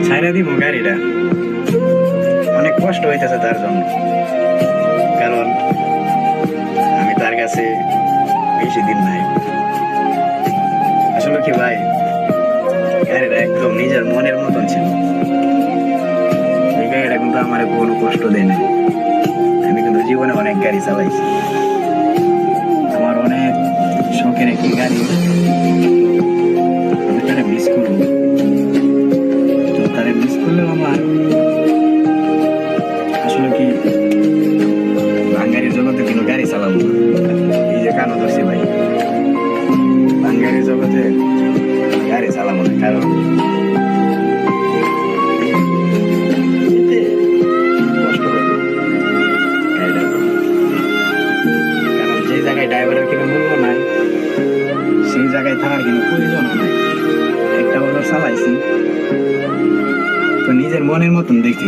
ছাইরা দিব গাড়িটা, অনেক কষ্ট হইতেছে তার জন্য। কারণ আমি তার কাছে বেশি দিন নাই। আসলে কি ভাই, গাড়িটা একদম নিজের মনের মতন ছিল। এই গাড়িটা কিন্তু আমার কোনো কষ্ট দেয় না। আমি কিন্তু জীবনে অনেক গাড়ি চালাইছি, আমার অনেক শখের একটি গাড়ি। আমি তারা মিস করবো, তো তারা মিস করলেও আমার আসলে কি বাঙালির জগতে কোনো গাড়ি চালাবো না। এই যে কানো ধরছি ভাই, বাঙালির জগতে গাড়ি চালাবো না। কারণ এতে কষ্ট হবে গাড়িটা। কারণ যে জায়গায় ড্রাইভারের কোনো মূল্য নাই, সেই জায়গায় থাকার কোনো প্রয়োজনও নাই। একটা বছর চালাইছি, তো নিজের মনের মতন দেখছি।